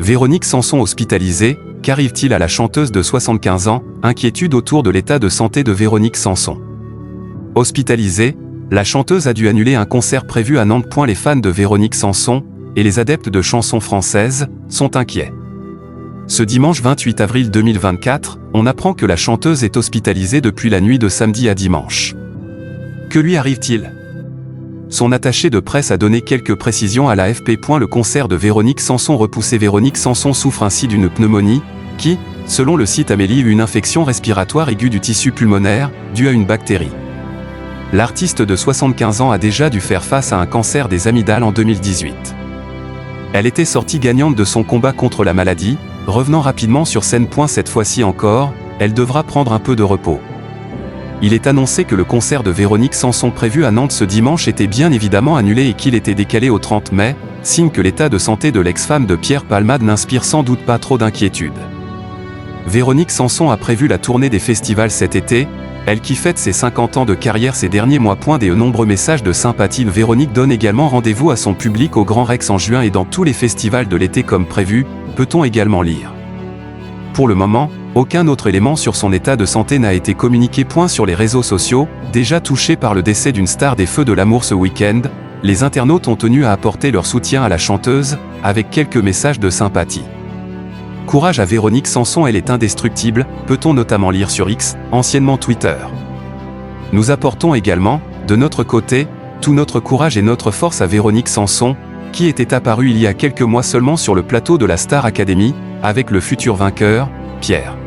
Véronique Sanson hospitalisée, qu'arrive-t-il à la chanteuse de 75 ans? Inquiétude autour de l'état de santé de Véronique Sanson. Hospitalisée, la chanteuse a dû annuler un concert prévu à Nantes. Les fans de Véronique Sanson, et les adeptes de chansons françaises, sont inquiets. Ce dimanche 28 avril 2024, on apprend que la chanteuse est hospitalisée depuis la nuit de samedi à dimanche. Que lui arrive-t-il? Son attaché de presse a donné quelques précisions à l'AFP. Le concert de Véronique Sanson repoussé. Véronique Sanson souffre ainsi d'une pneumonie, qui, selon le site Amélie, une infection respiratoire aiguë du tissu pulmonaire, due à une bactérie. L'artiste de 75 ans a déjà dû faire face à un cancer des amygdales en 2018. Elle était sortie gagnante de son combat contre la maladie, revenant rapidement sur scène. Cette fois-ci encore, elle devra prendre un peu de repos. Il est annoncé que le concert de Véronique Sanson prévu à Nantes ce dimanche était bien évidemment annulé et qu'il était décalé au 30 mai, signe que l'état de santé de l'ex-femme de Pierre Palmade n'inspire sans doute pas trop d'inquiétude. Véronique Sanson a prévu la tournée des festivals cet été, elle qui fête ses 50 ans de carrière ces derniers mois. Des nombreux messages de sympathie. Véronique donne également rendez-vous à son public au Grand Rex en juin et dans tous les festivals de l'été comme prévu, peut-on également lire. Pour le moment, aucun autre élément sur son état de santé n'a été communiqué. Sur les réseaux sociaux, déjà touchés par le décès d'une star des Feux de l'amour ce week-end, les internautes ont tenu à apporter leur soutien à la chanteuse, avec quelques messages de sympathie. Courage à Véronique Sanson, elle est indestructible, peut-on notamment lire sur X, anciennement Twitter. Nous apportons également, de notre côté, tout notre courage et notre force à Véronique Sanson, qui était apparue il y a quelques mois seulement sur le plateau de la Star Academy, avec le futur vainqueur, Pierre.